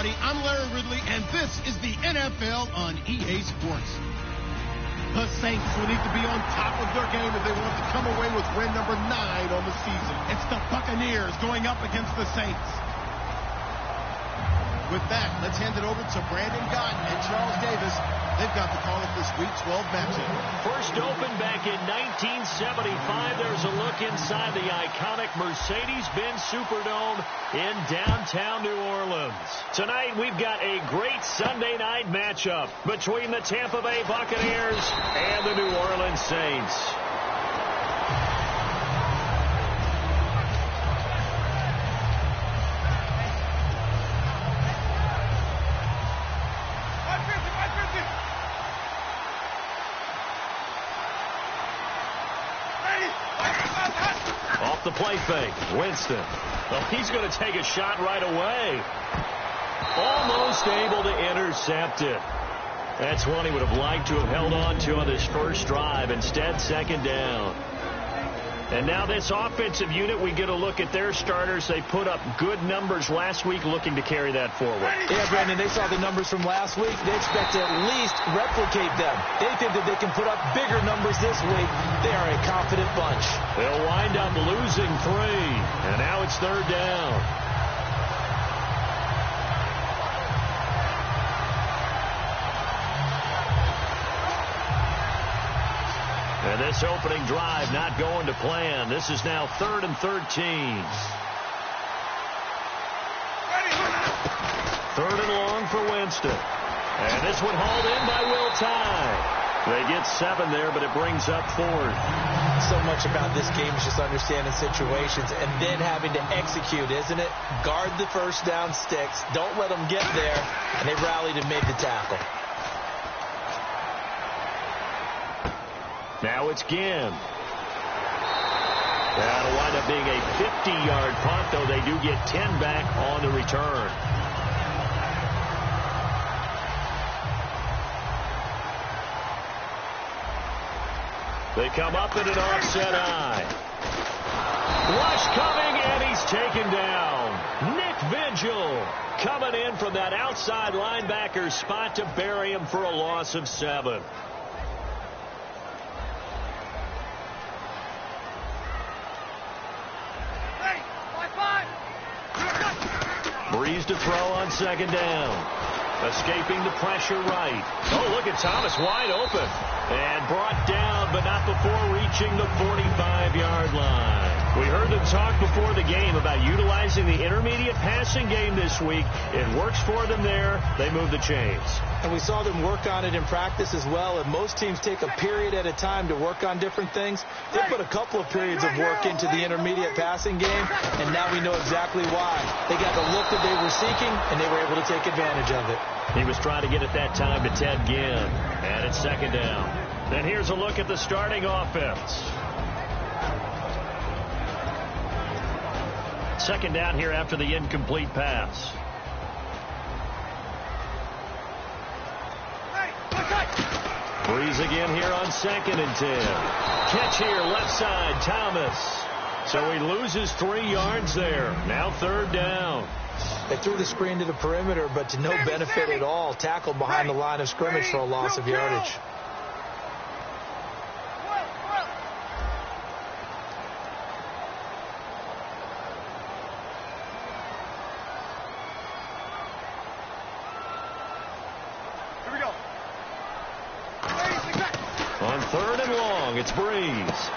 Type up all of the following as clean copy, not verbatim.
everybody. I'm Larry Ridley, and this is the NFL on EA Sports. The Saints will need to be on top of their game if they want to come away with win number 9 on the season. It's the Buccaneers going up against the Saints. With that, let's hand it over to Brandon Gott and Charles Davis. They've got the call of this Week 12 matchup. First opened back in 1975. There's a look inside the iconic Mercedes-Benz Superdome in downtown New Orleans. Tonight, we've got a great Sunday night matchup between the Tampa Bay Buccaneers and the New Orleans Saints. Off the play fake, Winston. Well, he's going to take a shot right away. Almost able to intercept it. That's one he would have liked to have held on to on this first drive. Instead, second down. And now this offensive unit, we get a look at their starters. They put up good numbers last week, looking to carry that forward. Yeah, Brandon, they saw the numbers from last week. They expect to at least replicate them. They think that they can put up bigger numbers this week. They are a confident bunch. They'll wind up losing 3, and now it's third down. And this opening drive not going to plan. This is now 3rd and 13. 3rd and long for Winston. And this one hauled in by Will Tye. They get 7 there, but it brings up 4th. So much about this game is just understanding situations and then having to execute, isn't it? Guard the first down sticks. Don't let them get there. And they rallied and made the tackle. Now it's Ginn. That'll wind up being a 50-yard punt, though they do get 10 back on the return. They come up in an offset eye. Rush coming, and he's taken down. Nick Vigil coming in from that outside linebacker spot to bury him for a loss of 7. Breeze to throw on second down. Escaping the pressure right. Oh, look at Thomas wide open. And brought down, but not before reaching the 45-yard line. We heard them talk before the game about utilizing the intermediate passing game this week. It works for them there. They move the chains. And we saw them work on it in practice as well. And most teams take a period at a time to work on different things. They put a couple of periods of work into the intermediate passing game, and now we know exactly why. They got the look that they were seeking, and they were able to take advantage of it. He was trying to get it that time to Ted Ginn. And it's second down. And here's a look at the starting offense. Second down here after the incomplete pass. Breeze again here on 2nd and 10. Catch here, left side, Thomas. So he loses 3 yards there. Now third down. They threw the screen to the perimeter, but to no benefit at all. Tackled behind the line of scrimmage for a loss of yardage. Here we go. On 3rd and long, it's Breeze.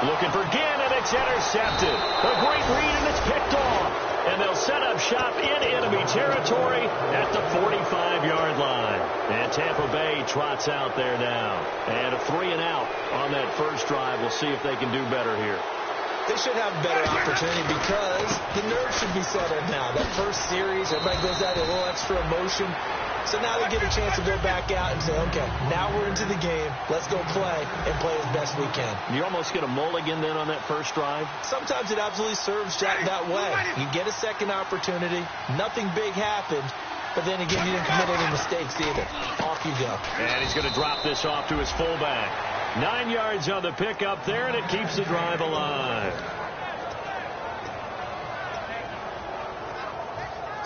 Looking for Ginn, and it's intercepted. A great read, and it's picked off. And they'll set up shop in enemy territory at the 45-yard line. And Tampa Bay trots out there now. And a 3 and out on that first drive. We'll see if they can do better here. They should have a better opportunity because the nerves should be settled now. That first series, everybody goes out with a little extra emotion. So now they get a chance to go back out and say, okay, now we're into the game. Let's go play and play as best we can. You almost get a mulligan then on that first drive? Sometimes it absolutely serves that way. You get a second opportunity. Nothing big happened. But then again, you didn't commit any mistakes either. Off you go. And he's going to drop this off to his fullback. 9 yards on the pickup there, and it keeps the drive alive.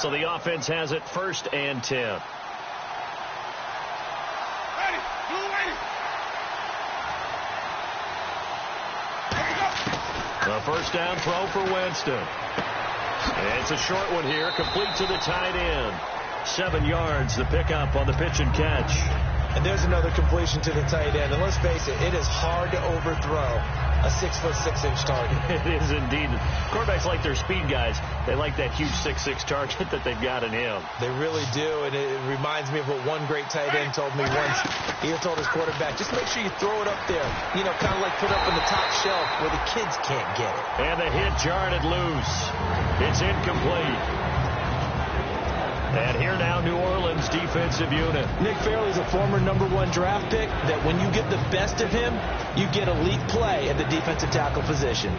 So the offense has it 1st and 10. Ready. Blue ready. The first down throw for Winston. It's a short one here, complete to the tight end. 7 yards, the pickup on the pitch and catch. And there's another completion to the tight end. And let's face it, it is hard to overthrow a 6'6" target. It is indeed. Quarterbacks like their speed guys. They like that huge 6'6" target that they've got in him. They really do, and it reminds me of what one great tight end told me once. He told his quarterback, just make sure you throw it up there. You know, kind of like put it up on the top shelf where the kids can't get it. And the hit jarred it loose. It's incomplete. And here now, New Orleans defensive unit. Nick Fairley's a former #1 draft pick that when you get the best of him, you get elite play at the defensive tackle position.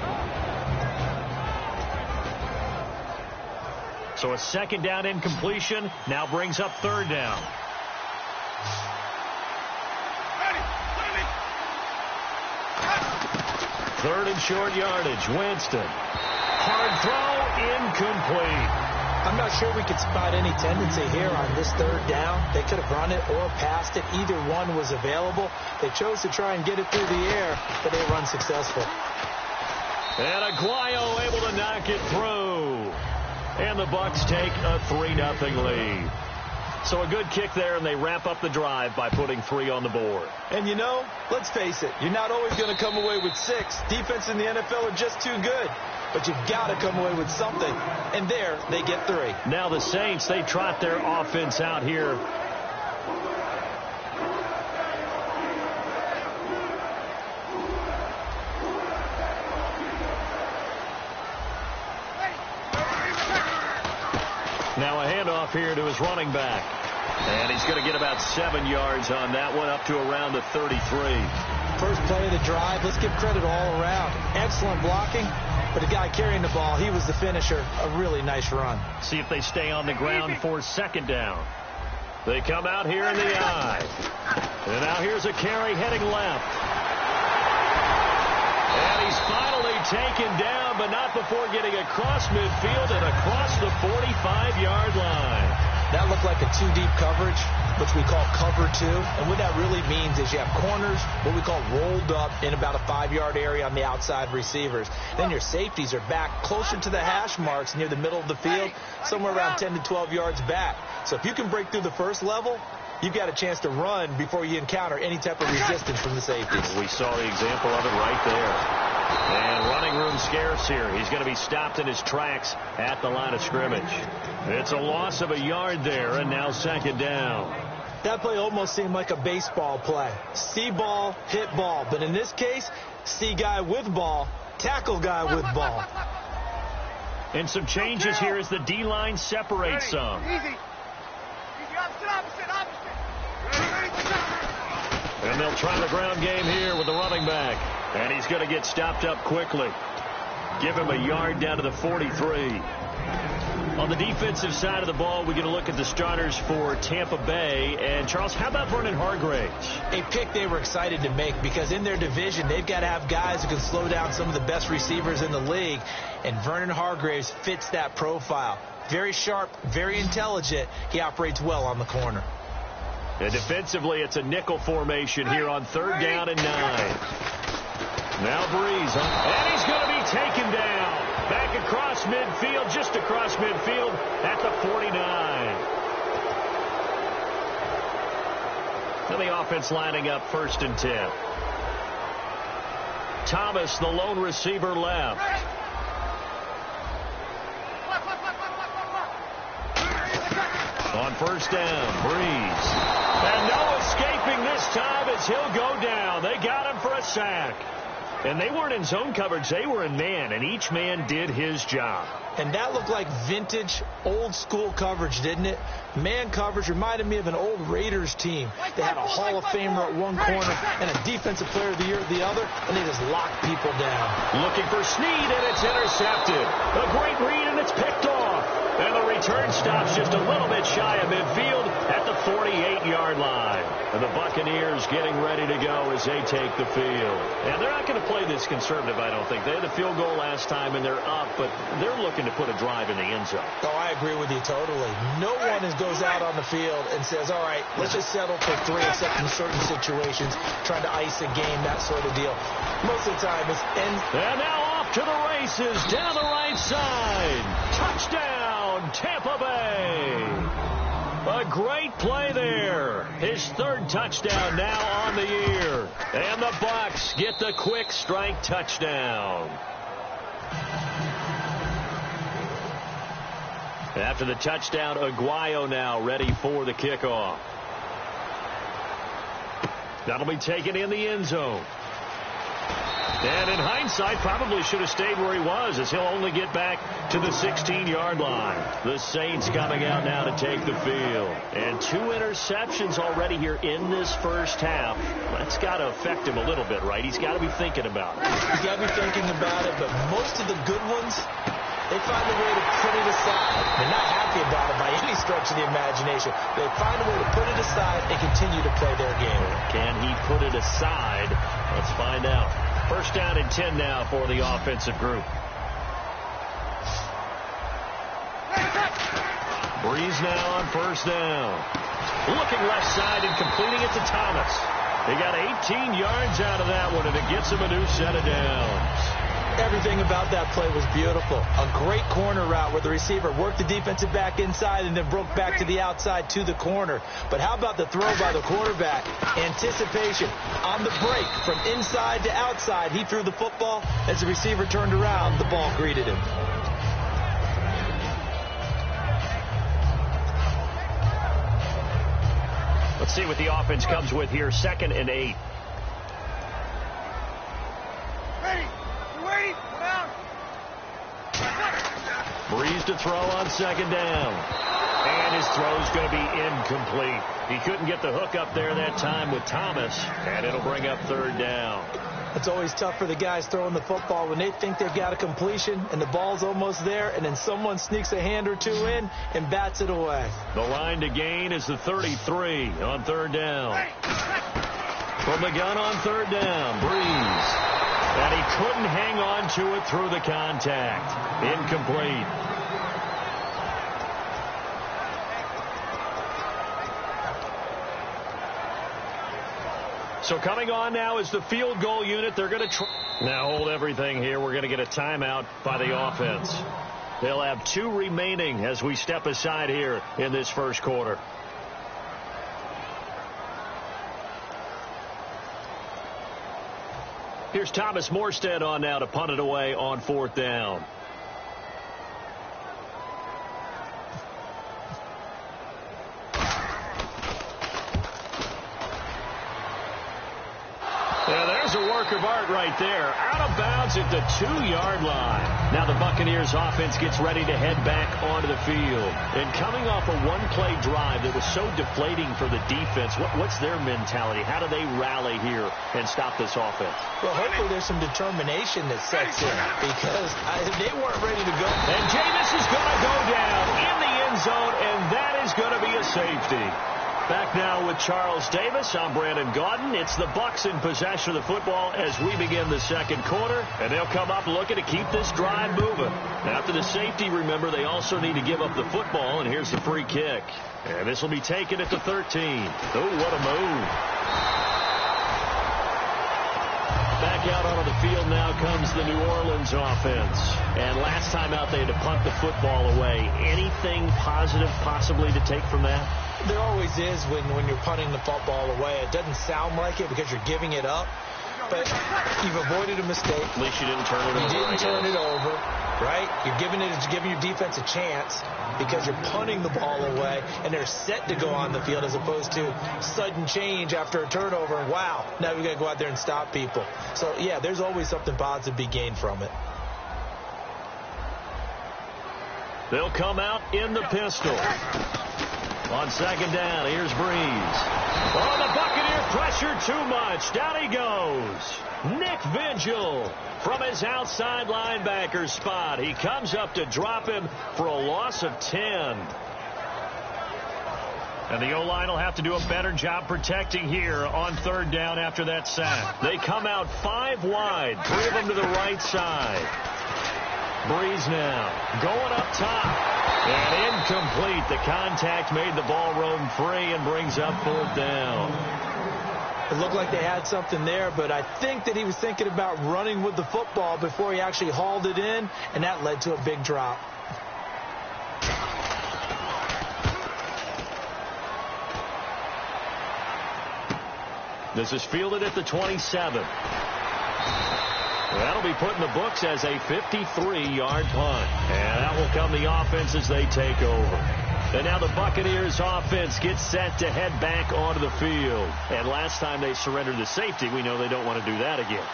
So a 2nd down incompletion now brings up 3rd down. Ready. 3rd and short yardage. Winston. Hard throw, incomplete. I'm not sure we could spot any tendency here on this 3rd down. They could have run it or passed it. Either one was available. They chose to try and get it through the air, but they were unsuccessful. And Aguayo able to knock it through. And the Bucs take a 3-0 lead. So a good kick there, and they wrap up the drive by putting 3 on the board. And you know, let's face it, you're not always going to come away with 6. Defense in the NFL are just too good. But you've got to come away with something. And there, they get 3. Now the Saints, they trot their offense out here. Now a handoff here to his running back. And he's going to get about 7 yards on that one, up to around the 33. First play of the drive, let's give credit all around. Excellent blocking. But the guy carrying the ball, he was the finisher. A really nice run. See if they stay on the ground for 2nd down. They come out here in the eye. And now here's a carry heading left. And he's finally taken down, but not before getting across midfield and across the 45-yard line. That looked like a 2-deep coverage, which we call cover 2. And what that really means is you have corners, what we call rolled up in about a 5-yard area on the outside receivers. Then your safeties are back closer to the hash marks near the middle of the field, somewhere around 10 to 12 yards back. So if you can break through the first level, you've got a chance to run before you encounter any type of resistance from the safeties. We saw the example of it right there. And running room scarce here. He's going to be stopped in his tracks at the line of scrimmage. It's a loss of a yard there, and now 2nd down. That play almost seemed like a baseball play. See ball, hit ball. But in this case, see guy with ball, tackle guy with ball. And some changes here as the D-line separates some. Easy. Opposite. And they'll try the ground game here with the running back. And he's going to get stopped up quickly. Give him a yard down to the 43. On the defensive side of the ball, we're going to look at the starters for Tampa Bay. And, Charles, how about Vernon Hargreaves? A pick they were excited to make because in their division, they've got to have guys who can slow down some of the best receivers in the league. And Vernon Hargreaves fits that profile. Very sharp, very intelligent. He operates well on the corner. And defensively, it's a nickel formation here on 3rd down and 9. Now Breeze, and he's going to be taken down. Back across midfield, just across midfield at the 49. And the offense lining up 1st and 10. Thomas, the lone receiver, left. On 1st down, Breeze. And no escaping this time as he'll go down. They got him for a sack. And they weren't in zone coverage. They were in man, and each man did his job. And that looked like vintage, old-school coverage, didn't it? Man coverage reminded me of an old Raiders team. They had a Hall of Famer at one corner and a Defensive Player of the Year at the other, and they just locked people down. Looking for Snead, and it's intercepted. A great read, and it's picked off. And the return stops just a little bit shy of midfield at the 48-yard line. And the Buccaneers getting ready to go as they take the field. And they're not going to play this conservative, I don't think. They had the field goal last time, and they're up, but they're looking to put a drive in the end zone. Oh, I agree with you totally. No one goes out on the field and says, all right, let's just settle for 3, except in certain situations, trying to ice a game, that sort of deal. Most of the time, it's ends. And now off to the races down the right side. Touchdown, Tampa Bay. A great play there. His 3rd touchdown now on the year. And the Bucs get the quick strike touchdown. After the touchdown, Aguayo now ready for the kickoff. That'll be taken in the end zone. And in hindsight, probably should have stayed where he was, as he'll only get back to the 16-yard line. The Saints coming out now to take the field. And 2 interceptions already here in this first half. That's got to affect him a little bit, right? He's got to be thinking about it. He's got to be thinking about it, but most of the good ones, they find a way to put it aside. They're not happy about it by any stretch of the imagination. They find a way to put it aside and continue to play their game. Can he put it aside? Let's find out. First down and 10 now for the offensive group. Breeze now on first down. Looking left side and completing it to Thomas. He got 18 yards out of that one, and it gets him a new set of downs. Everything about that play was beautiful. A great corner route where the receiver worked the defensive back inside and then broke back to the outside to the corner. But how about the throw by the quarterback? Anticipation on the break from inside to outside. He threw the football. As the receiver turned around, the ball greeted him. Let's see what the offense comes with here. 2nd and 8. Breeze to throw on 2nd down. And his throw's going to be incomplete. He couldn't get the hook up there that time with Thomas, and it'll bring up 3rd down. It's always tough for the guys throwing the football when they think they've got a completion and the ball's almost there, and then someone sneaks a hand or 2 in and bats it away. The line to gain is the 33 on 3rd down. From the gun on 3rd down, Breeze. And he couldn't hang on to it through the contact. Incomplete. So coming on now is the field goal unit. They're going to now hold everything here. We're going to get a timeout by the offense. They'll have 2 remaining as we step aside here in this first quarter. Here's Thomas Morstead on now to punt it away on 4th down. Yeah, there's a work of art right there. Out of bounds at the 2-yard line. Now the Buccaneers offense gets ready to head back onto the field. And coming off a one-play drive that was so deflating for the defense, what's their mentality? How do they rally here and stop this offense? Well, hopefully there's some determination that sets in, because they weren't ready to go. And Jameis is going to go down in the end zone, and that is going to be a safety. Back now with Charles Davis. I'm Brandon Gaudin. It's the Bucs in possession of the football as we begin the second quarter. And they'll come up looking to keep this drive moving. After the safety, remember, they also need to give up the football. And here's the free kick. And this will be taken at the 13. Oh, what a move. Back out onto the field now comes the New Orleans offense. And last time out, they had to punt the football away. Anything positive possibly to take from that? There always is when you're punting the football away. It doesn't sound like it because you're giving it up, but you've avoided a mistake. At least you didn't turn it over. You didn't turn it over, right? You're giving your defense a chance because you're punting the ball away, and they're set to go on the field as opposed to sudden change after a turnover. And wow, now we've got to go out there and stop people. So, yeah, there's always something positive to be gained from it. They'll come out in the pistol. On second down, here's Breeze. Oh, the Buccaneer pressure too much. Down he goes. Nick Vigil from his outside linebacker spot. He comes up to drop him for a loss of 10. And the O-line will have to do a better job protecting here on third down after that sack. They come out 5 wide, 3 of them to the right side. Breeze now going up top. And incomplete. The contact made the ball roam free and brings up 4th down. It looked like they had something there, but I think that he was thinking about running with the football before he actually hauled it in, and that led to a big drop. This is fielded at the 27. That'll be put in the books as a 53-yard punt. And that will come the offense as they take over. And now the Buccaneers offense gets set to head back onto the field. And last time they surrendered the safety, we know they don't want to do that again.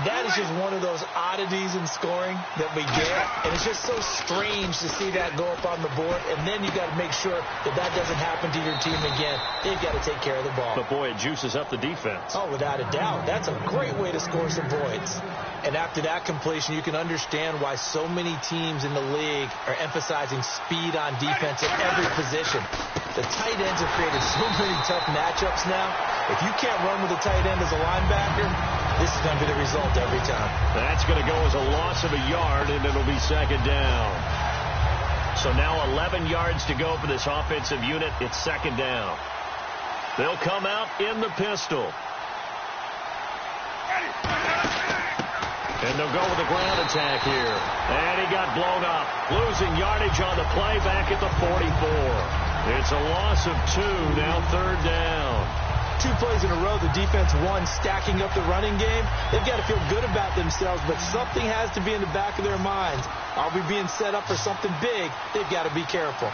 That is just one of those oddities in scoring that we get. And it's just so strange to see that go up on the board. And then you got to make sure that that doesn't happen to your team again. They've got to take care of the ball. But, boy, it juices up the defense. Oh, without a doubt. That's a great way to score some points. And after that completion, you can understand why so many teams in the league are emphasizing speed on defense at every position. The tight ends have created so many tough matchups now. If you can't run with a tight end as a linebacker, this is going to be the result every time. That's going to go as a loss of a yard, and it'll be second down. So now 11 yards to go for this offensive unit. It's second down. They'll come out in the pistol. And they'll go with the ground attack here. And he got blown up. Losing yardage on the play back at the 44. It's a loss of 2, now third down. 2 plays in a row, the defense won, stacking up the running game. They've got to feel good about themselves, but something has to be in the back of their minds. Are we being set up for something big? They've got to be careful.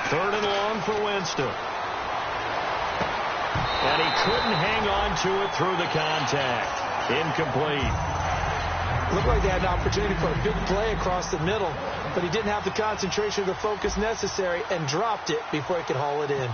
Third and long for Winston. And he couldn't hang on to it through the contact. Incomplete. Looked like they had an opportunity for a big play across the middle, but he didn't have the concentration or the focus necessary and dropped it before he could haul it in.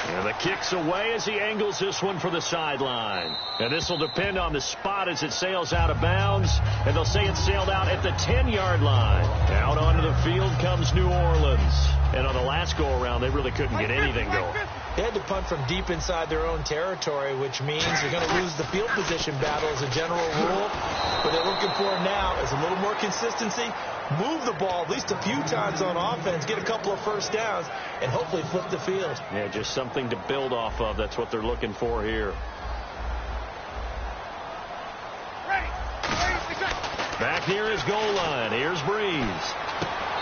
And the kick's away as he angles this one for the sideline. And this will depend on the spot as it sails out of bounds. And they'll say it sailed out at the 10-yard line. Out onto the field comes New Orleans. And on the last go-around, they really couldn't get anything going. They had to punt from deep inside their own territory, which means you're going to lose the field position battle as a general rule. What they're looking for now is a little more consistency, move the ball at least a few times on offense, get a couple of first downs, and hopefully flip the field. Yeah, just something to build off of. That's what they're looking for here. Back near his goal line. Here's Breeze.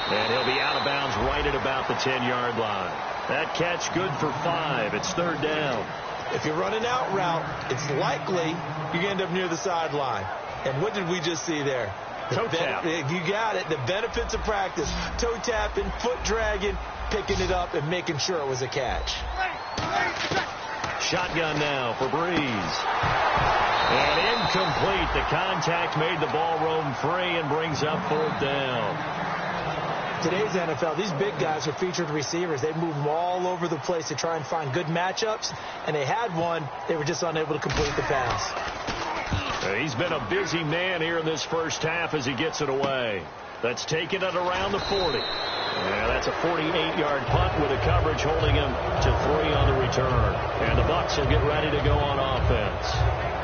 And he'll be out of bounds right at about the 10-yard line. That catch good for 5. It's third down. If you run an out route, it's likely you end up near the sideline. And what did we just see there? Toe tap. You got it. The benefits of practice. Toe tapping, foot dragging, picking it up, and making sure it was a catch. Shotgun now for Breeze. And incomplete. The contact made the ball roam free and brings up 4th down. Today's NFL, these big guys are featured receivers. They move them all over the place to try and find good matchups, and they had one. They were just unable to complete the pass. He's been a busy man here in this first half as he gets it away. That's taken it around the 40. Yeah, that's a 48-yard punt with a coverage holding him to 3 on the return. And the Bucs will get ready to go on offense.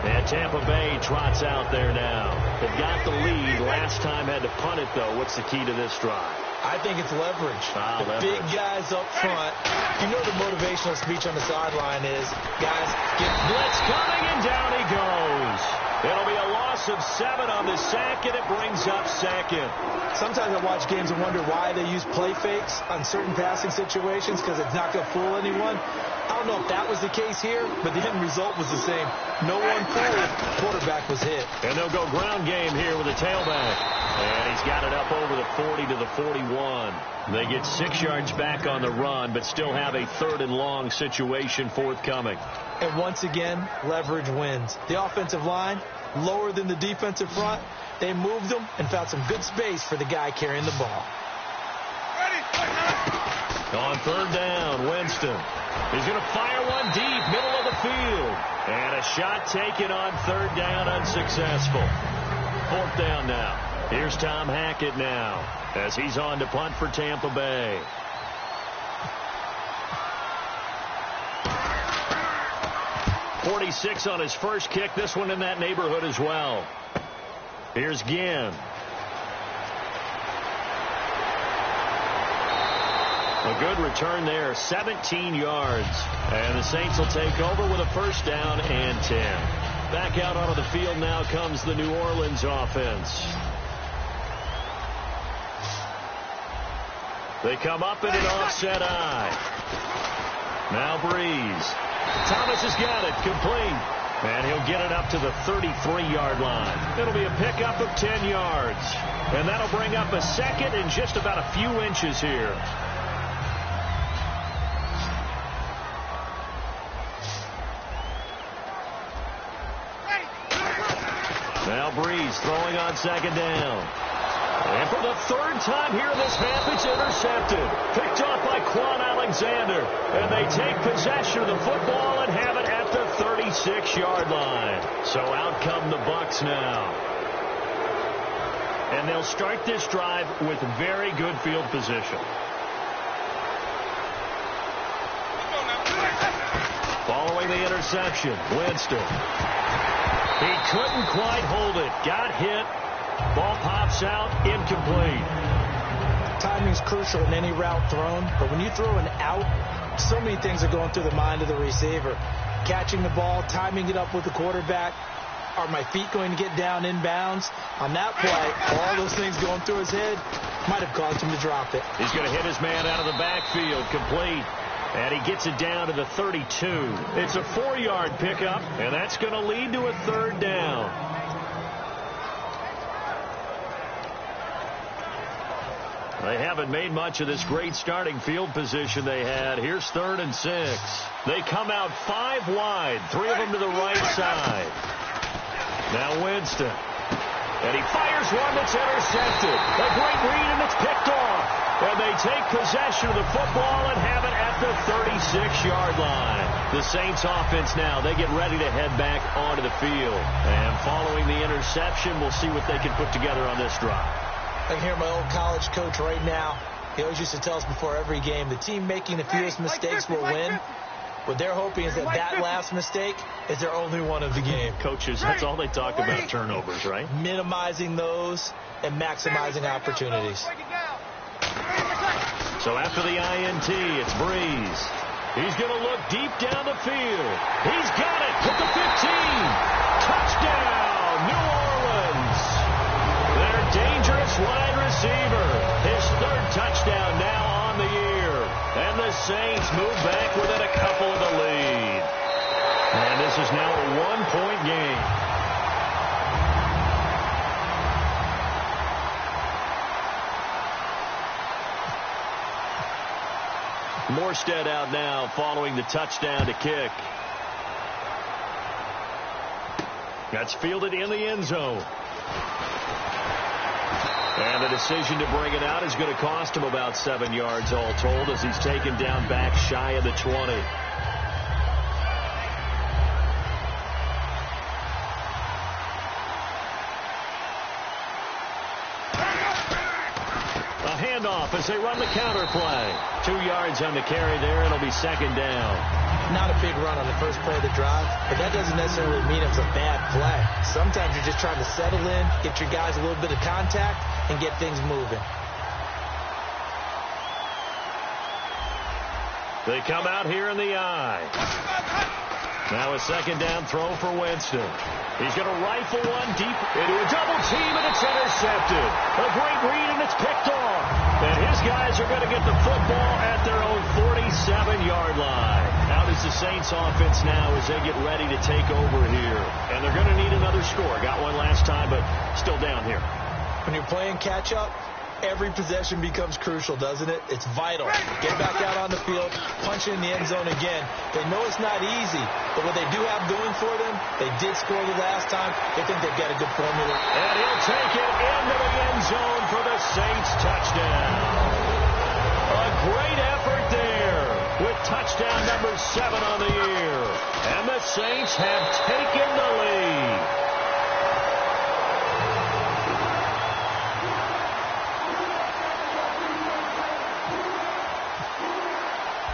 And Tampa Bay trots out there now. They've got the lead. Last time had to punt it, though. What's the key to this drive? I think it's leverage. Leverage. Big guys up front. You know the motivational speech on the sideline is, guys, get blitz coming, and down he goes. It'll be a loss of 7 on the sack, and it brings up second. Sometimes I watch games and wonder why they use play fakes on certain passing situations, because it's not going to fool anyone. I don't know if that was the case here, but the end result was the same. No one fooled. Quarterback quarterback was hit. And they'll go ground game here with a tailback. And he's got it up over the 40 to the 41. They get 6 yards back on the run, but still have a 3rd and long situation forthcoming. And once again, leverage wins. The offensive line, lower than the defensive front. They moved them and found some good space for the guy carrying the ball. On 3rd down, Winston. He's going to fire one deep, middle of the field. And a shot taken on 3rd down, unsuccessful. 4th down now. Here's Tom Hackett now as he's on to punt for Tampa Bay. .46 on his first kick. This one in that neighborhood as well. Here's Ginn. A good return there, 17 yards. And the Saints will take over with a 1st down and 10. Back out onto the field now comes the New Orleans offense. They come up in an offset eye. Now Breeze. Thomas has got it, complete. And he'll get it up to the 33-yard line. It'll be a pickup of 10 yards. And that'll bring up a 2nd and just about a few inches here. Now Breeze throwing on 2nd down. And for the 3rd time here in this half, it's intercepted. Picked off by Quan Alexander. And they take possession of the football and have it at the 36-yard line. So out come the Bucs now. And they'll start this drive with very good field position. Following the interception, Winston. He couldn't quite hold it. Got hit. Ball pops out, incomplete. Timing's crucial in any route thrown, but when you throw an out, so many things are going through the mind of the receiver. Catching the ball, timing it up with the quarterback. Are my feet going to get down inbounds? On that play, all those things going through his head might have caused him to drop it. He's going to hit his man out of the backfield, complete. And he gets it down to the 32. It's a 4-yard pickup, and that's going to lead to a 3rd down. They haven't made much of this great starting field position they had. Here's 3rd and 6. They come out 5 wide, 3 of them to the right side. Now Winston. And he fires one that's intercepted. A great read, and it's picked off. And they take possession of the football and have it at the 36-yard line. The Saints offense now, they get ready to head back onto the field. And following the interception, we'll see what they can put together on this drive. I can hear my old college coach right now. He always used to tell us before every game, the team making the fewest mistakes will win. What they're hoping is that last mistake is their only one of the game. Coaches, that's all they talk about, turnovers, right? Minimizing those and maximizing opportunities. So after the INT, it's Breeze. He's going to look deep down the field. He's got it at the 15. Touchdown, New Orleans. Their dangerous wide receiver. His 3rd touchdown now on the year. And the Saints move back within a couple of the lead. And this is now a 1-point game. Morstead out now following the touchdown to kick. That's fielded in the end zone. And the decision to bring it out is going to cost him about 7 yards all told as he's taken down back shy of the 20. A handoff as they run the counter play. 2 yards on the carry there. It'll be 2nd down. Not a big run on the first play of the drive, but that doesn't necessarily mean it's a bad play. Sometimes you're just trying to settle in, get your guys a little bit of contact, and get things moving. They come out here in the eye. Now a 2nd down throw for Winston. He's going to rifle one deep into a double team, and it's intercepted. A great read, and it's picked off. And his guys are going to get the football at their own 47-yard line. Out is the Saints offense now as they get ready to take over here. And they're going to need another score. Got one last time, but still down here. When you're playing catch-up, every possession becomes crucial, doesn't it? It's vital. Get back out on the field, punch in the end zone again. They know it's not easy, but what they do have going for them, they did score the last time. They think they've got a good formula. And he'll take it into the end zone for the Saints touchdown. A great effort there with touchdown number 7 on the year. And the Saints have taken the lead.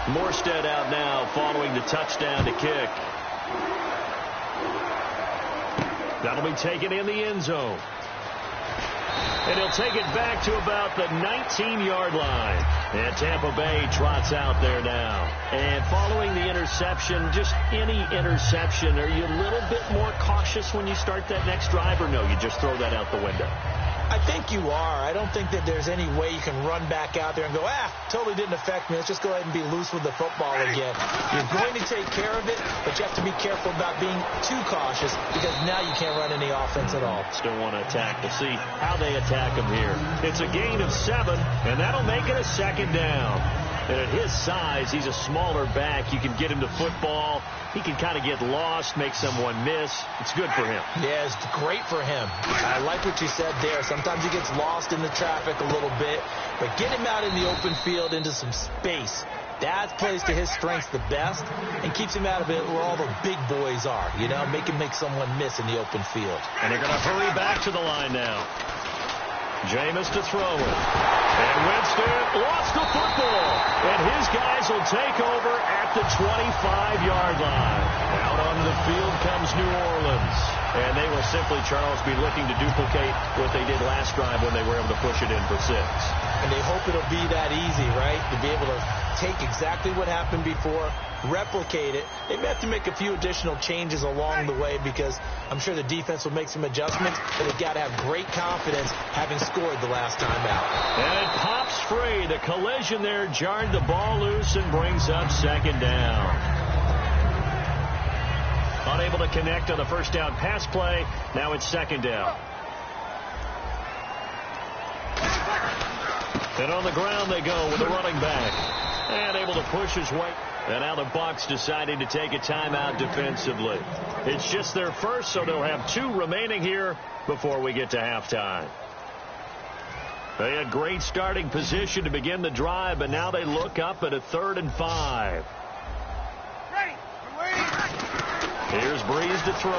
Morstead out now following the touchdown to kick. That'll be taken in the end zone. And he'll take it back to about the 19-yard line. And Tampa Bay trots out there now. And following the interception, just any interception, are you a little bit more cautious when you start that next drive, or no, you just throw that out the window? I think you are. I don't think that there's any way you can run back out there and go, totally didn't affect me. Let's just go ahead and be loose with the football again. You're going to take care of it, but you have to be careful about being too cautious because now you can't run any offense at all. Still want to attack. We'll see how they attack him here. It's a gain of 7, and that'll make it a second down. And at his size, he's a smaller back. You can get him to football. He can kind of get lost, make someone miss. It's good for him. Yeah, it's great for him. I like what you said there. Sometimes he gets lost in the traffic a little bit, but get him out in the open field into some space. That plays to his strengths the best and keeps him out of it where all the big boys are. You know, make someone miss in the open field. And they're going to hurry back to the line now. Jameis to throw it. And Winston lost the football. And his guys will take over at the 25-yard line. Out on the field comes New Orleans. And they will simply, Charles, be looking to duplicate what they did last drive when they were able to push it in for 6. And they hope it'll be that easy, right? To be able to take exactly what happened before, replicate it. They may have to make a few additional changes along the way because I'm sure the defense will make some adjustments, but they've got to have great confidence having scored the last time out. And it pops free. The collision there jarred the ball loose and brings up second down. Unable to connect on the first down pass play. Now it's second down. And on the ground they go with the running back. And able to push his way. And now the Bucs deciding to take a timeout defensively. It's just their first, so they'll have 2 remaining here before we get to halftime. They had great starting position to begin the drive, but now they look up at a 3rd and 5. Here's Breeze to throw.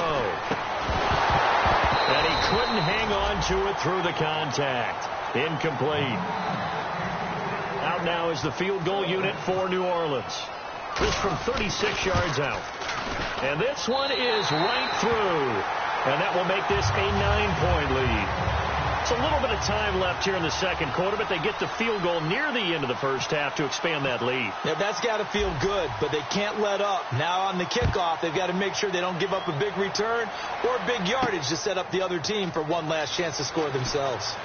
And he couldn't hang on to it through the contact. Incomplete. Out now is the field goal unit for New Orleans. This from 36 yards out. And this one is right through. And that will make this a 9-point lead. It's a little bit of time left here in the second quarter, but they get the field goal near the end of the first half to expand that lead. Yeah, that's got to feel good, but they can't let up. Now on the kickoff, they've got to make sure they don't give up a big return or big yardage to set up the other team for one last chance to score themselves.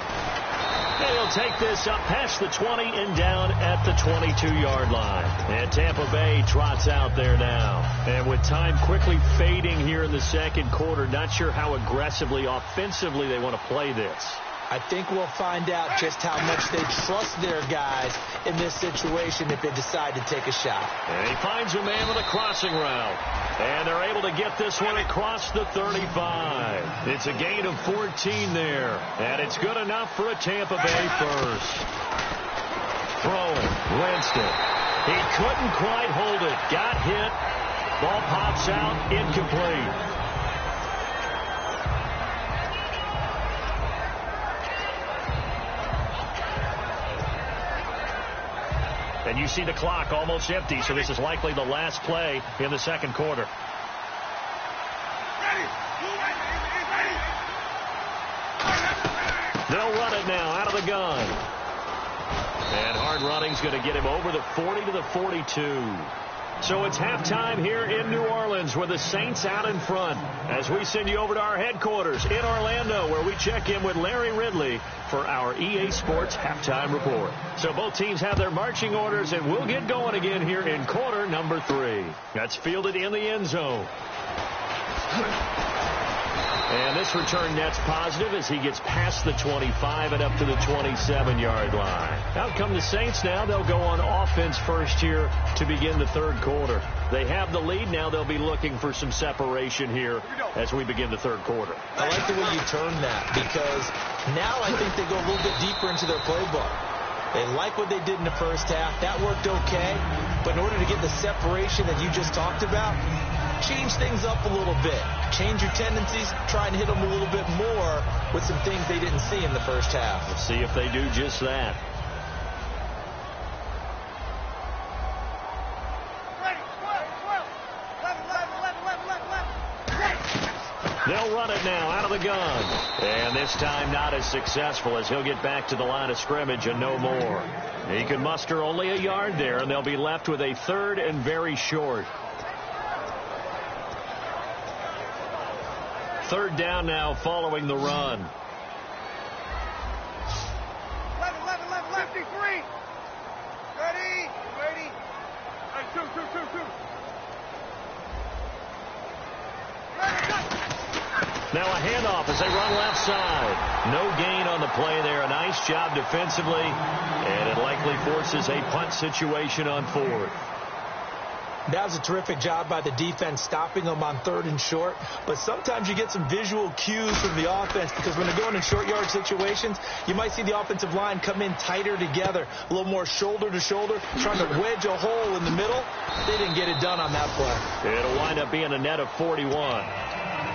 They'll take this up past the 20 and down at the 22-yard line. And Tampa Bay trots out there now. And with time quickly fading here in the second quarter, not sure how aggressively, offensively they want to play this. I think we'll find out just how much they trust their guys in this situation if they decide to take a shot. And he finds a man with a crossing route. And they're able to get this one across the 35. It's a gain of 14 there. And it's good enough for a Tampa Bay first. Throwing. Winston. He couldn't quite hold it. Got hit. Ball pops out. Incomplete. And you see the clock almost empty, so this is likely the last play in the second quarter. They'll run it now out of the gun. And hard running's going to get him over the 40 to the 42. So it's halftime here in New Orleans with the Saints out in front as we send you over to our headquarters in Orlando where we check in with Larry Ridley for our EA Sports Halftime Report. So both teams have their marching orders, and we'll get going again here in quarter number 3. That's fielded in the end zone. And this return net's positive as he gets past the 25 and up to the 27-yard line. Out come the Saints now. They'll go on offense first here to begin the third quarter. They have the lead. Now they'll be looking for some separation here as we begin the third quarter. I like the way you turn that because now I think they go a little bit deeper into their playbook. They like what they did in the first half. That worked okay. But in order to get the separation that you just talked about, change things up a little bit. Change your tendencies. Try and hit them a little bit more with some things they didn't see in the first half. Let's see if they do just that. They'll run it now out of the gun. And this time not as successful as he'll get back to the line of scrimmage and no more. He can muster only a yard there, and they'll be left with a third and very short. Third down now following the run. 53. Ready. Hey, two. Now a handoff as they run left side. No gain on the play there. A nice job defensively, and it likely forces a punt situation on fourth. That was a terrific job by the defense stopping them on third and short. But sometimes you get some visual cues from the offense because when they're going in short yard situations, you might see the offensive line come in tighter together, a little more shoulder to shoulder, trying to wedge a hole in the middle. They didn't get it done on that play. It'll wind up being a net of 41.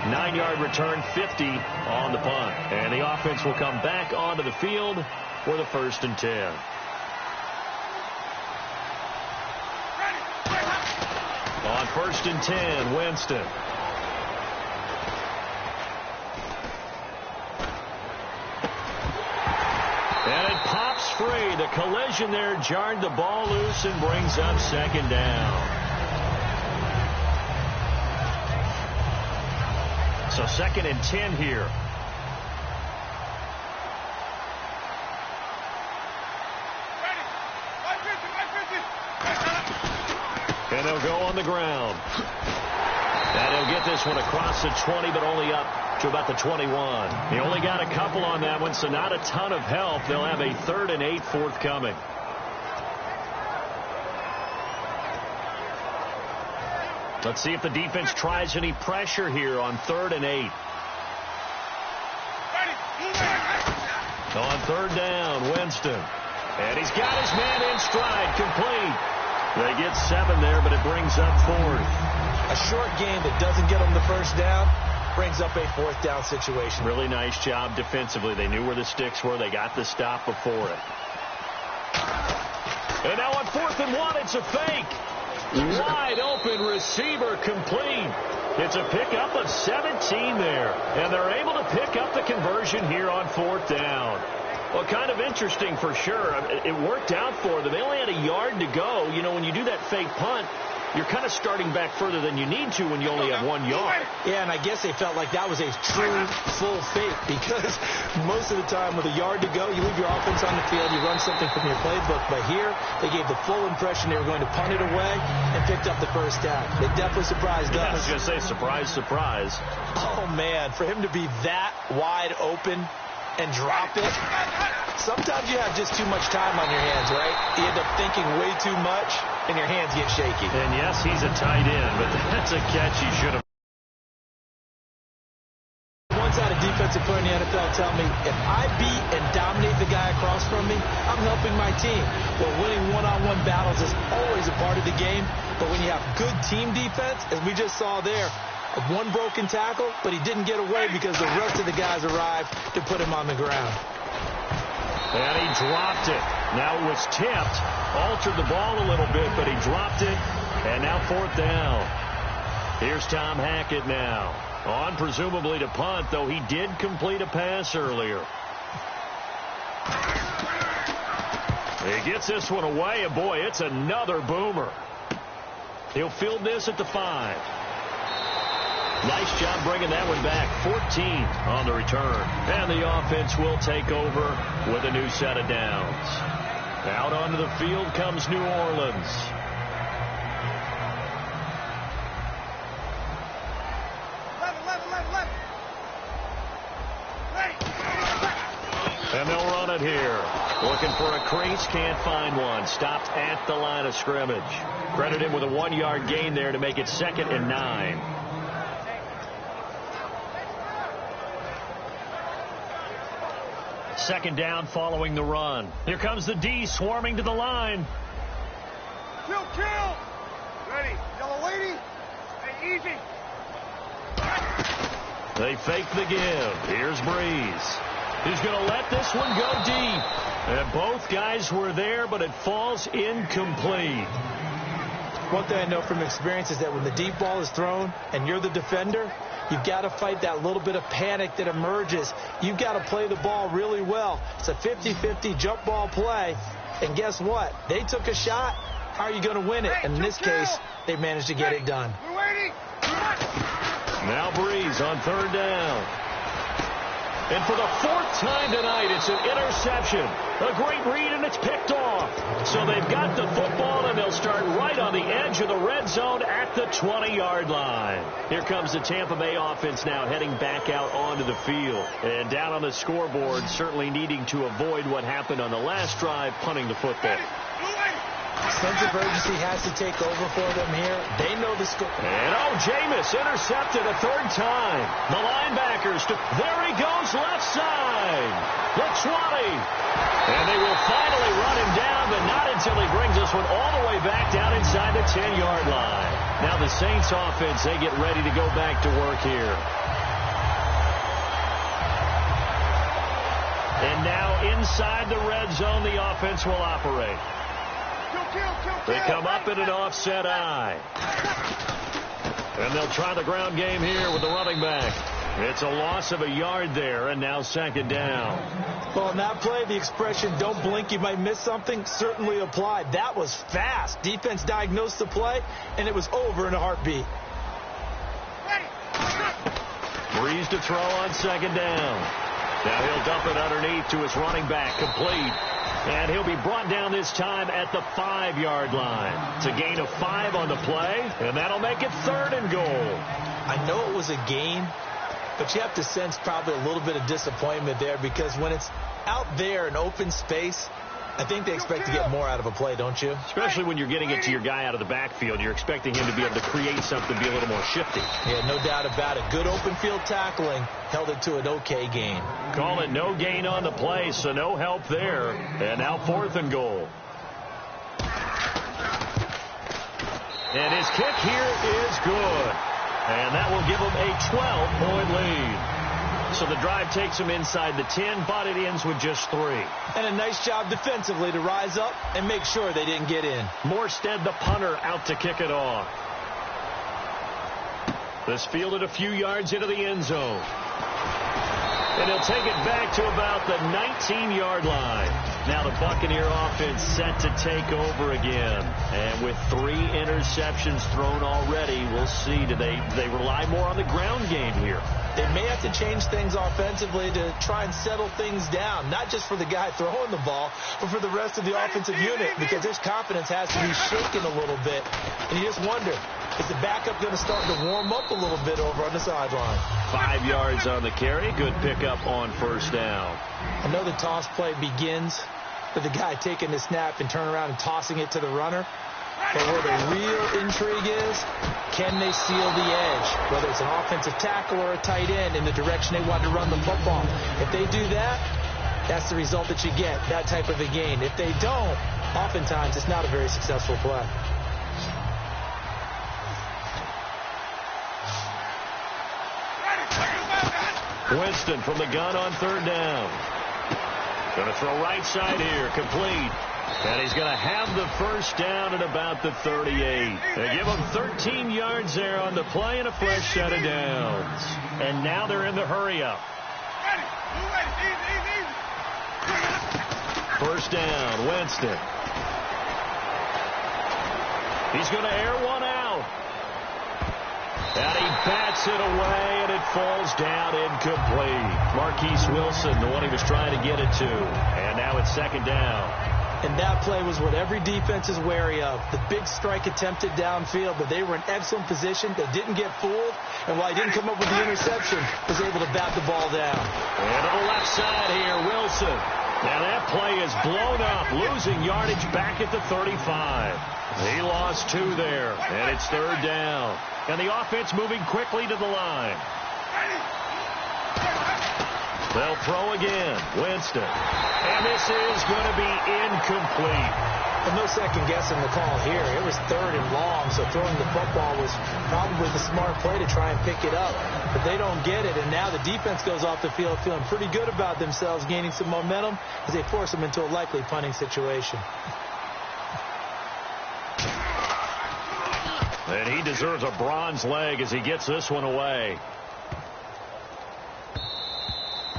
9-yard return, 50 on the punt. And the offense will come back onto the field for the 1st and 10. On 1st and 10, Winston. And it pops free. The collision there jarred the ball loose and brings up 2nd down. So 2nd and 10 here. And they'll go on the ground. And he'll get this one across the 20, but only up to about the 21. He only got a couple on that one, so not a ton of help. They'll have a 3rd and 8 forthcoming. Let's see if the defense tries any pressure here on 3rd and 8. On 3rd down, Winston. And he's got his man in stride, complete. They get 7 there, but it brings up 4th. A short game that doesn't get them the 1st down brings up a 4th down situation. Really nice job defensively. They knew where the sticks were. They got the stop before it. And now on 4th and 1, it's a fake. Wide open receiver, complete. It's a pickup of 17 there. And they're able to pick up the conversion here on 4th down. Well, kind of interesting for sure. It worked out for them. They only had a yard to go. You know, when you do that fake punt, you're kind of starting back further than you need to when you only have 1 yard. Yeah, and I guess they felt like that was a true full fake because most of the time with a yard to go, you leave your offense on the field, you run something from your playbook. But here, they gave the full impression they were going to punt it away and picked up the 1st down. They definitely surprised us. I was going to say, surprise, surprise. Oh, man, for him to be that wide open and drop it. Sometimes you have just too much time on your hands, right? You end up thinking way too much, and your hands get shaky. And yes, he's a tight end, but that's a catch he should have. Once I had a defensive player in the NFL tell me, if I beat and dominate the guy across from me, I'm helping my team. Well, winning one-on-one battles is always a part of the game, but when you have good team defense, as we just saw there, one broken tackle, but he didn't get away because the rest of the guys arrived to put him on the ground. And he dropped it. Now it was tipped. Altered the ball a little bit, but he dropped it. And now 4th down. Here's Tom Hackett now. On presumably to punt, though he did complete a pass earlier. He gets this one away, and boy, it's another boomer. He'll field this at the 5. Nice job bringing that one back. 14 on the return. And the offense will take over with a new set of downs. Out onto the field comes New Orleans. And they'll run it here. Looking for a crease, can't find one. Stopped at the line of scrimmage. Credit him with a 1-yard gain there to make it 2nd and 9. Second down following the run. Here comes the D swarming to the line. Kill, kill. Ready. Yellow lady. Hey, easy. They fake the give. Here's Breeze. He's going to let this one go deep. And both guys were there, but it falls incomplete. One thing I know from experience is that when the deep ball is thrown and you're the defender, you've got to fight that little bit of panic that emerges. You've got to play the ball really well. It's a 50-50 jump ball play. And guess what? They took a shot. How are you going to win it? And in this case, they managed to get it done. Now Breeze on 3rd down. And for the 4th time tonight, it's an interception. A great read, and it's picked off. So they've got the football, and they'll start right on the edge of the red zone at the 20-yard line. Here comes the Tampa Bay offense now heading back out onto the field. And down on the scoreboard, certainly needing to avoid what happened on the last drive, punting the football. Sense of urgency has to take over for them here. They know the score. And Jameis intercepted a 3rd time. The linebackers, there he goes, left side. The 20. And they will finally run him down, but not until he brings this one all the way back down inside the 10-yard line. Now the Saints offense, they get ready to go back to work here. And now inside the red zone, the offense will operate. They come up in an offset eye. And they'll try the ground game here with the running back. It's a loss of a yard there, and now 2nd down. Well, on that play, the expression, don't blink, you might miss something, certainly applied. That was fast. Defense diagnosed the play, and it was over in a heartbeat. Breeze to throw on 2nd down. Now he'll dump it underneath to his running back, complete. And he'll be brought down this time at the 5-yard line. It's a gain of 5 on the play, and that'll make it 3rd and goal. I know it was a gain, but you have to sense probably a little bit of disappointment there because when it's out there in open space, I think they expect to get more out of a play, don't you? Especially when you're getting it to your guy out of the backfield. You're expecting him to be able to create something, be a little more shifty. Yeah, no doubt about it. Good open field tackling held it to an okay gain. Call it no gain on the play, so no help there. And now 4th and goal. And his kick here is good. And that will give him a 12-point lead. So the drive takes him inside the 10, but it ends with just 3. And a nice job defensively to rise up and make sure they didn't get in. Morstead, the punter, out to kick it off. This fielded a few yards into the end zone. And he'll take it back to about the 19-yard line. Now the Buccaneer offense set to take over again. And with 3 interceptions thrown already, we'll see. Do they rely more on the ground game here? They may have to change things offensively to try and settle things down, not just for the guy throwing the ball, but for the rest of the offensive unit, because his confidence has to be shaken a little bit. And you just wonder, is the backup going to start to warm up a little bit over on the sideline? 5 yards on the carry. Good pickup on 1st down. I know the toss play begins with the guy taking the snap and turning around and tossing it to the runner. But where the real intrigue is, can they seal the edge? Whether it's an offensive tackle or a tight end in the direction they want to run the football. If they do that, that's the result that you get, that type of a gain. If they don't, oftentimes it's not a very successful play. Winston from the gun on 3rd down. Going to throw right side here, complete. And he's going to have the 1st down at about the 38. They give him 13 yards there on the play and a fresh set of downs. And now they're in the hurry-up. 1st down, Winston. He's going to air one out. And he bats it away, and it falls down incomplete. Marquise Wilson, the one he was trying to get it to. And now it's second down. And that play was what every defense is wary of. The big strike attempted downfield, but they were in excellent position. They didn't get fooled. And while he didn't come up with the interception, was able to bat the ball down. And to the left side here, Wilson. Now that play is blown up, losing yardage back at the 35. He lost 2 there, and it's third down. And the offense moving quickly to the line. They'll throw again. Winston. And this is going to be incomplete. And no second guessing the call here. It was third and long, so throwing the football was probably the smart play to try and pick it up. But they don't get it, and now the defense goes off the field feeling pretty good about themselves, gaining some momentum as they force them into a likely punting situation. And he deserves a bronze leg as he gets this one away.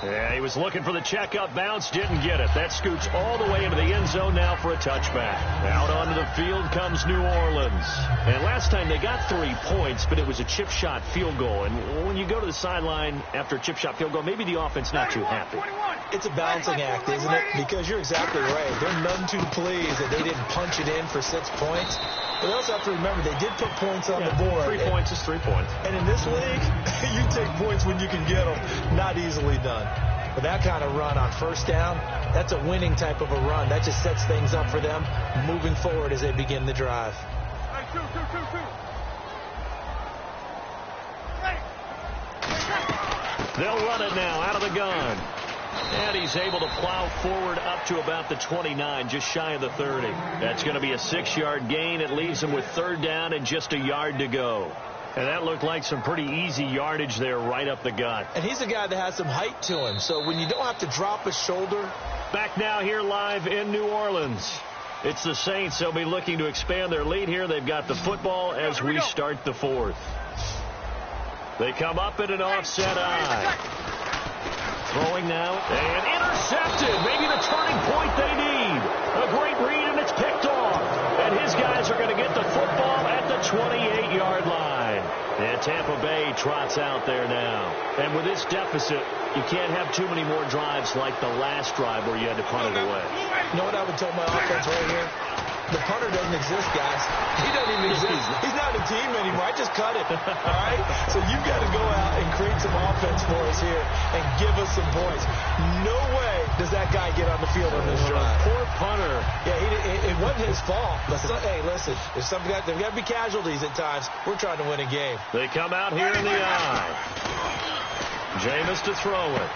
Yeah, he was looking for the checkup bounce, didn't get it. That scoots all the way into the end zone now for a touchback. Out onto the field comes New Orleans. And last time they got 3 points, but it was a chip shot field goal. And when you go to the sideline after a chip shot field goal, maybe the offense not too happy. It's a balancing act, isn't it? Because you're exactly right. They're none too pleased that they didn't punch it in for 6 points. But they also have to remember they did put points on the board. 3 points is 3 points. And in this league, you take points when you can get them. Not easily done. But that kind of run on first down, that's a winning type of a run. That just sets things up for them moving forward as they begin the drive. They'll run it now out of the gun. And he's able to plow forward up to about the 29, just shy of the 30. That's going to be a 6-yard gain. It leaves him with third down and just a yard to go. And that looked like some pretty easy yardage there right up the gut. And he's a guy that has some height to him. So when you don't have to drop a shoulder. Back now here live in New Orleans. It's the Saints. They'll be looking to expand their lead here. They've got the football as we start the 4th. They come up at an offset eye. Throwing now. And intercepted. Maybe the turning point they need. A great read, and it's picked off. And his guys are going to get the football at the 28-yard line. And Tampa Bay trots out there now. And with this deficit, you can't have too many more drives like the last drive where you had to punt it away. You know what I would tell my offense right here? The punter doesn't exist, guys. He doesn't even exist. He's not a team anymore. I just cut it. All right? So you've got to go out and create some offense for us here and give us some points. No way does that guy get on the field on this drive. Poor punter. Yeah, it wasn't his fault. But hey, listen, there's got to be casualties at times. We're trying to win a game. They come out here in the eye. Jameis to throw it.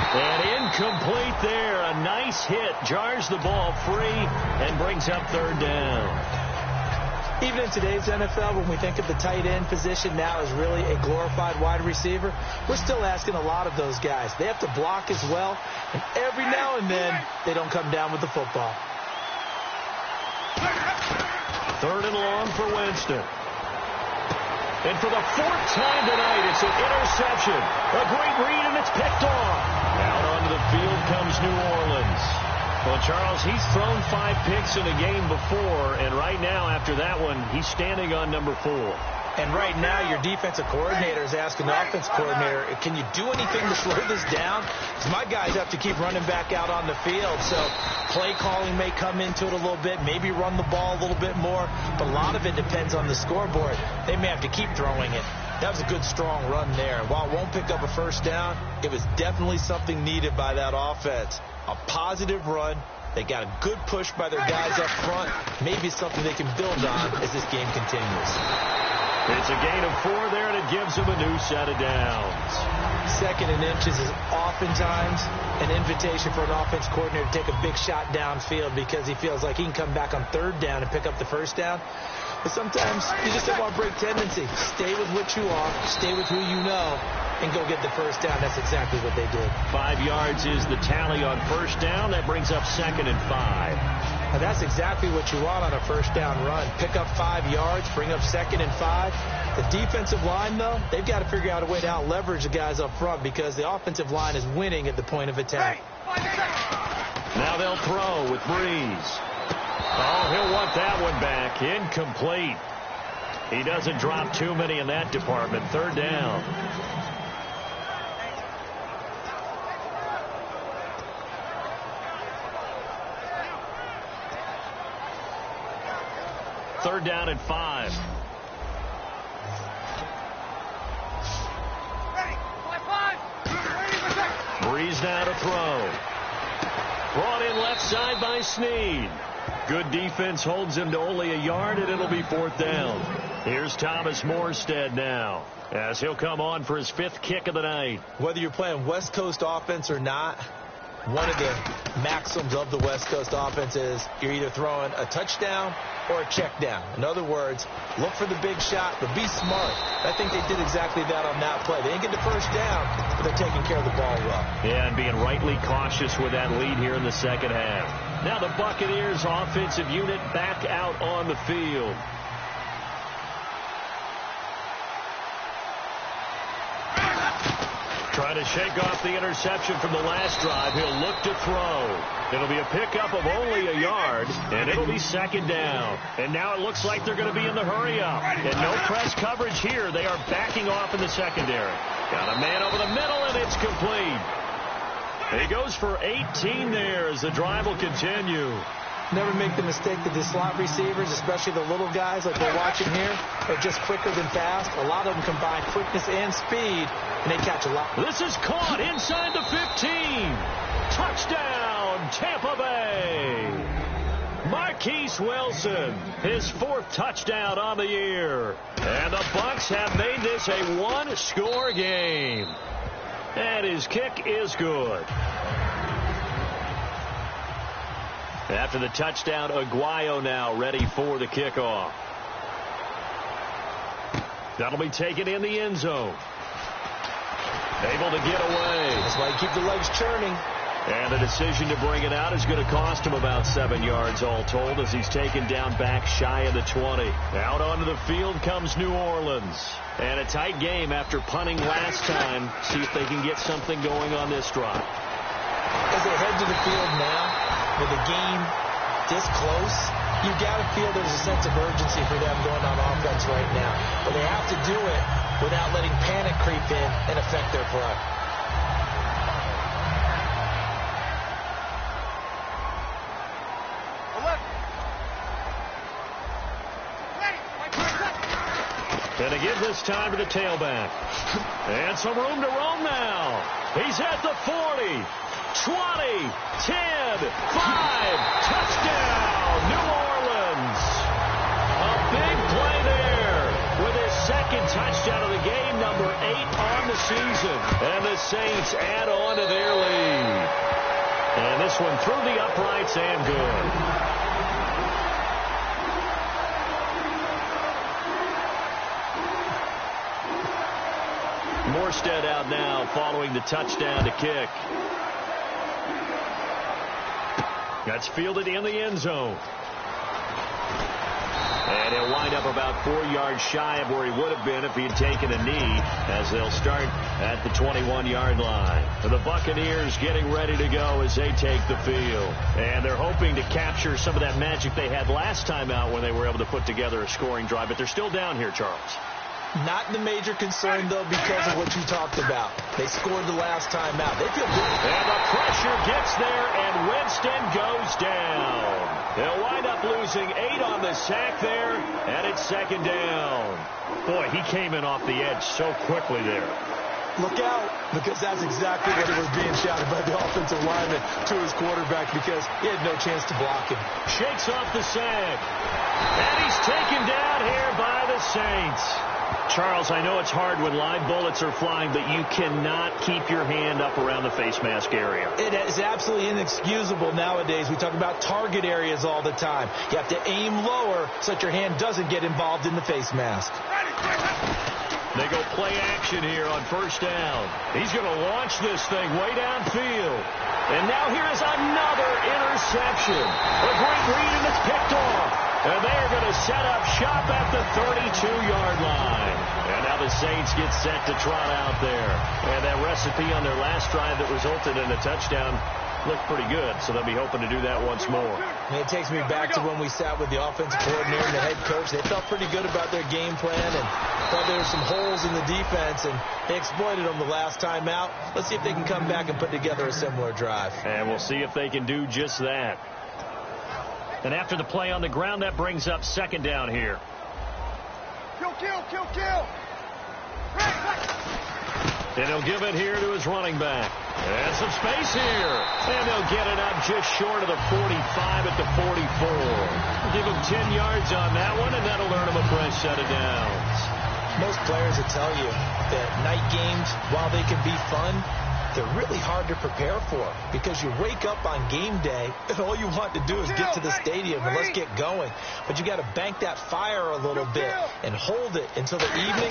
And incomplete there. A nice hit. Jars the ball free and brings up third down. Even in today's NFL, when we think of the tight end position now as really a glorified wide receiver, we're still asking a lot of those guys. They have to block as well, and every now and then, they don't come down with the football. Third and long for Winston. And for the 4th time tonight, it's an interception. A great read, and it's picked off. Out onto the field comes New Orleans. Well, Charles, he's thrown 5 picks in a game before, and right now, after that one, he's standing on number 4. And right now, your defensive coordinator is asking the offense coordinator, can you do anything to slow this down? Because my guys have to keep running back out on the field. So play calling may come into it a little bit, maybe run the ball a little bit more. But a lot of it depends on the scoreboard. They may have to keep throwing it. That was a good, strong run there. And while it won't pick up a first down, it was definitely something needed by that offense. A positive run. They got a good push by their guys up front. Maybe something they can build on as this game continues. It's a gain of 4 there, and it gives them a new set of downs. 2nd and inches is oftentimes an invitation for an offense coordinator to take a big shot downfield because he feels like he can come back on 3rd down and pick up the first down. But sometimes you just don't want to break tendency. Stay with what you are, stay with who you know, and go get the first down. That's exactly what they did. 5 yards is the tally on first down. That brings up 2nd and 5. And that's exactly what you want on a first down run. Pick up 5 yards, bring up 2nd and 5. The defensive line, though, they've got to figure out a way to out-leverage the guys up front because the offensive line is winning at the point of attack. Now they'll throw with Breeze. Oh, he'll want that one back. Incomplete. He doesn't drop too many in that department. Third down. Third down and 5. Breeze now to throw. Brought in left side by Snead. Good defense holds him to only a yard, and it'll be fourth down. Here's Thomas Morstead now, as he'll come on for his 5th kick of the night. Whether you're playing West Coast offense or not, one of the maxims of the West Coast offense is you're either throwing a touchdown or a check down. In other words, look for the big shot, but be smart. I think they did exactly that on that play. They didn't get the first down, but they're taking care of the ball well. Yeah, and being rightly cautious with that lead here in the second half. Now the Buccaneers offensive unit back out on the field. Trying to shake off the interception from the last drive. He'll look to throw. It'll be a pickup of only a yard, and it'll be second down. And now it looks like they're going to be in the hurry-up. And no press coverage here. They are backing off in the secondary. Got a man over the middle, and it's complete. He goes for 18 there as the drive will continue. Never make the mistake that the slot receivers, especially the little guys like we're watching here, are just quicker than fast. A lot of them combine quickness and speed, and they catch a lot. This is caught inside the 15. Touchdown, Tampa Bay. Marquise Wilson, his 4th touchdown on the year. And the Bucs have made this a 1-score game. And his kick is good. After the touchdown, Aguayo now ready for the kickoff. That'll be taken in the end zone. Able to get away. That's why you keep the legs churning. And the decision to bring it out is going to cost him about 7 yards all told as he's taken down back shy of the 20. Out onto the field comes New Orleans. And a tight game after punting last time. See if they can get something going on this drive. As they head to the field now, with the game this close, you got to feel there's a sense of urgency for them going on offense right now. But they have to do it without letting panic creep in and affect their play. And they give this time to the tailback. And some room to roam now. He's at the 40. 20, 10, 5, touchdown, New Orleans. A big play there with his 2nd touchdown of the game, number 8 on the season. And the Saints add on to their lead. And this one through the uprights and good. Morstead out now following the touchdown to kick. That's fielded in the end zone. And he'll wind up about 4 yards shy of where he would have been if he had taken a knee, as they'll start at the 21-yard line. The Buccaneers getting ready to go as they take the field. And they're hoping to capture some of that magic they had last time out when they were able to put together a scoring drive. But they're still down here, Charles. Not the major concern, though, because of what you talked about. They scored the last time out. They feel good. And the pressure gets there, and Winston goes down. They'll wind up losing 8 on the sack there, and it's second down. Boy, he came in off the edge so quickly there. Look out, because that's exactly what he was being shouted by the offensive lineman to his quarterback, because he had no chance to block him. Shakes off the sack. And he's taken down here by the Saints. Charles, I know it's hard when live bullets are flying, but you cannot keep your hand up around the face mask area. It is absolutely inexcusable nowadays. We talk about target areas all the time. You have to aim lower so that your hand doesn't get involved in the face mask. They go play action here on first down. He's going to launch this thing way downfield. And now here is another interception. A great read, and it's picked off. And they are going to set up shop at the 32-yard line. And now the Saints get set to trot out there. And that recipe on their last drive that resulted in a touchdown looked pretty good, so they'll be hoping to do that once more. And it takes me back to when we sat with the offensive coordinator and the head coach. They felt pretty good about their game plan and thought there were some holes in the defense, and they exploited them the last time out. Let's see if they can come back and put together a similar drive. And we'll see if they can do just that. And after the play on the ground, that brings up second down here. Kill, kill, kill, kill. And he'll give it here to his running back. And some space here. And they'll get it up just short of the 45 at the 44. Give him 10 yards on that one, and that'll earn him a fresh set of downs. Most players will tell you that night games, while they can be fun, they're really hard to prepare for because you wake up on game day and all you want to do is get to the stadium and let's get going. But you got to bank that fire a little bit and hold it until the evening.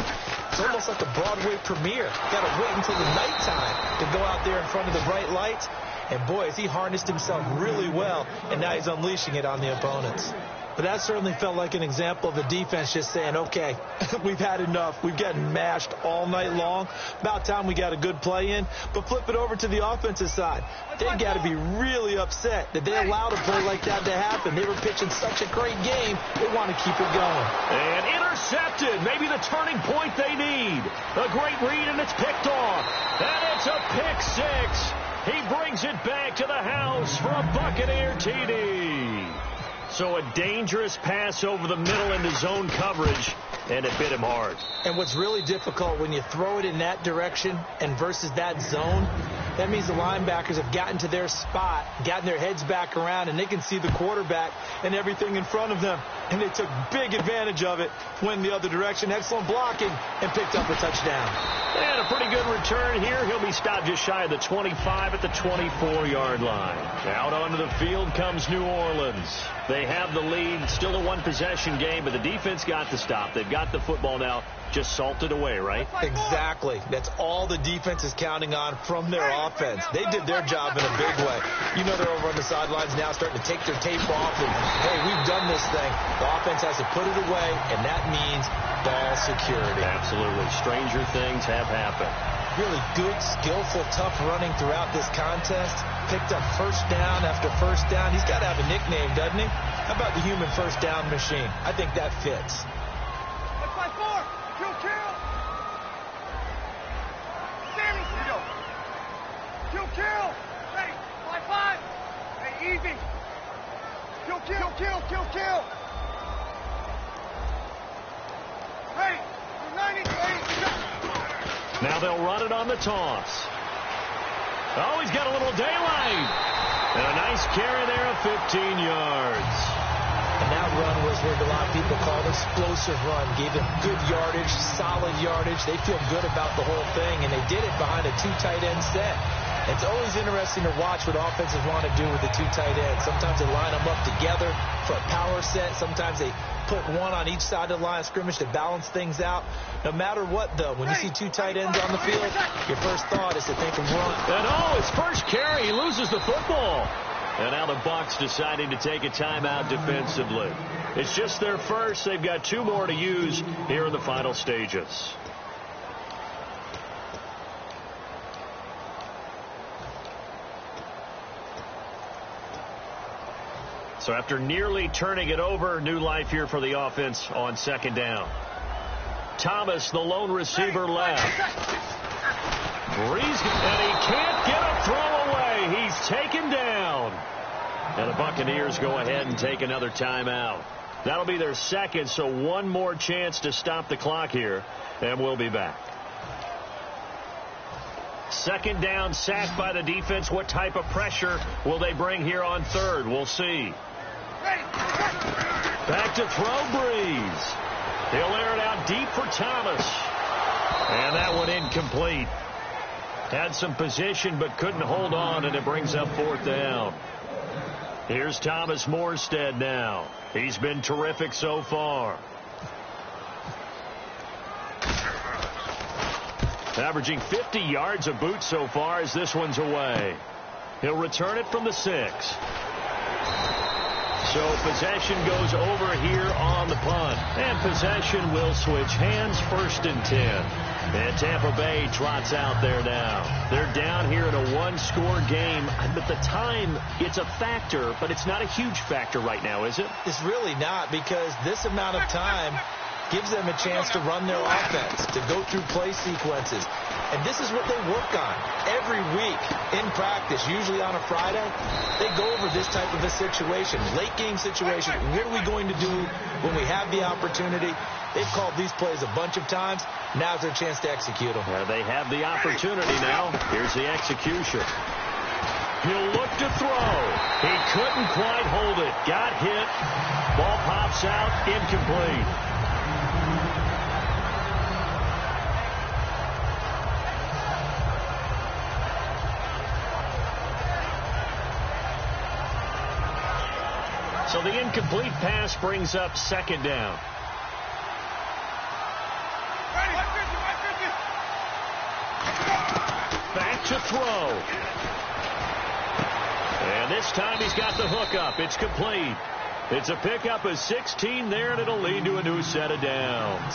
It's almost like a Broadway premiere. You got to wait until the nighttime to go out there in front of the bright lights. And boy, has he harnessed himself really well, and now he's unleashing it on the opponents. But that certainly felt like an example of the defense just saying, okay, we've had enough. We've gotten mashed all night long. About time we got a good play in. But flip it over to the offensive side. They've got to be really upset that they allowed a play like that to happen. They were pitching such a great game, they want to keep it going. And intercepted. Maybe the turning point they need. A great read, and it's picked off. And it's a pick six. He brings it back to the house for a Buccaneer TD. So a dangerous pass over the middle into zone coverage, and it bit him hard. And what's really difficult when you throw it in that direction and versus that zone, that means the linebackers have gotten to their spot, gotten their heads back around, and they can see the quarterback and everything in front of them. And they took big advantage of it, went the other direction. Excellent blocking, and picked up a touchdown. And a pretty good return here. He'll be stopped just shy of the 25 at the 24-yard line. Out onto the field comes New Orleans. They have the lead, still a one-possession game, but the defense got the stop. They've got the football now, just salted away, right? Exactly. That's all the defense is counting on from their offense. They did their job in a big way. You know they're over on the sidelines now starting to take their tape off, and, hey, we've done this thing. The offense has to put it away, and that means ball security. Absolutely. Stranger things have happened. Really good, skillful, tough running throughout this contest. Picked up first down after first down. He's got to have a nickname, doesn't he? How about the human first down machine? I think that fits. Let's fight four. Kill, kill. Sammy, go. Kill, kill. Ready. 5-5. Hey, easy. Kill, kill, kill, kill, kill. Hey, 90. Now they'll run it on the toss. Oh, he's got a little daylight. And a nice carry there of 15 yards. And that run was what a lot of people call an explosive run. Gave them good yardage, solid yardage. They feel good about the whole thing, and they did it behind a two tight end set. It's always interesting to watch what offenses want to do with the two tight ends. Sometimes they line them up together for a power set. Sometimes they put one on each side of the line of scrimmage to balance things out. No matter what, though, when you see two tight ends on the field, your first thought is to think of run. And his first carry, he loses the football. And now the Bucs deciding to take a timeout defensively. It's just their first. They've got two more to use here in the final stages. So after nearly turning it over, new life here for the offense on second down. Thomas, the lone receiver, left. Breeze, and he can't get a throw away. He's taken down. And the Buccaneers go ahead and take another timeout. That'll be their second, so one more chance to stop the clock here, and we'll be back. Second down, sacked by the defense. What type of pressure will they bring here on third? We'll see. Back to throw, Breeze. He'll air it out deep for Thomas. And that one incomplete. Had some position but couldn't hold on, and it brings up fourth down. Here's Thomas Morstead now. He's been terrific so far. Averaging 50 yards a boot so far as this one's away. He'll return it from the 6. So possession goes over here on the punt. And possession will switch hands, 1st and 10. And Tampa Bay trots out there now. They're down down here in a one-score game. But the time, it's a factor, but it's not a huge factor right now, is it? It's really not, because this amount of time gives them a chance to run their offense, to go through play sequences. And this is what they work on every week in practice, usually on a Friday. They go over this type of a situation, late game situation. What are we going to do when we have the opportunity? They've called these plays a bunch of times. Now's their chance to execute them. They have the opportunity now. Here's the execution. He'll look to throw. He couldn't quite hold it. Got hit. Ball pops out. Incomplete. So the incomplete pass brings up second down. Back to throw. And this time he's got the hook up. It's complete. It's a pickup of 16 there, and it'll lead to a new set of downs.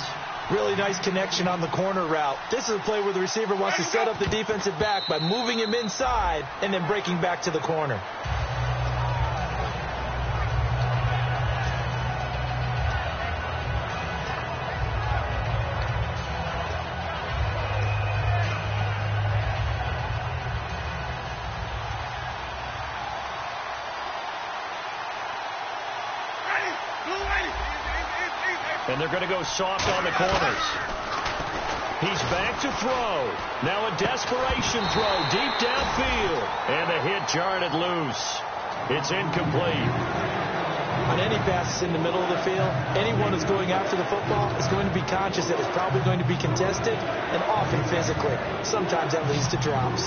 Really nice connection on the corner route. This is a play where the receiver wants to set up the defensive back by moving him inside and then breaking back to the corner. And they're going to go soft on the corners. He's back to throw. Now a desperation throw deep downfield. And the hit jarred it loose. It's incomplete. On any passes in the middle of the field, anyone who's going after the football is going to be conscious that it's probably going to be contested, and often physically. Sometimes that leads to drops.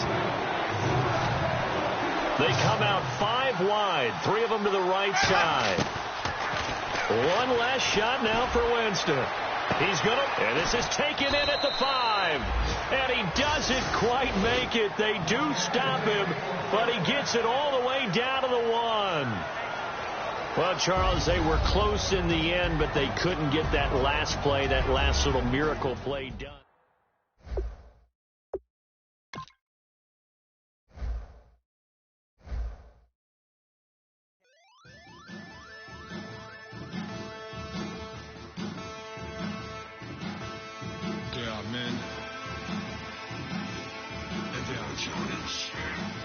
They come out 5 wide, 3 of them to the right side. One last shot now for Winston. He's going to, and this is taken in at the 5. And he doesn't quite make it. They do stop him, but he gets it all the way down to the 1. Well, Charles, they were close in the end, but they couldn't get that last play, that last little miracle play done. They are men, and they are challenge.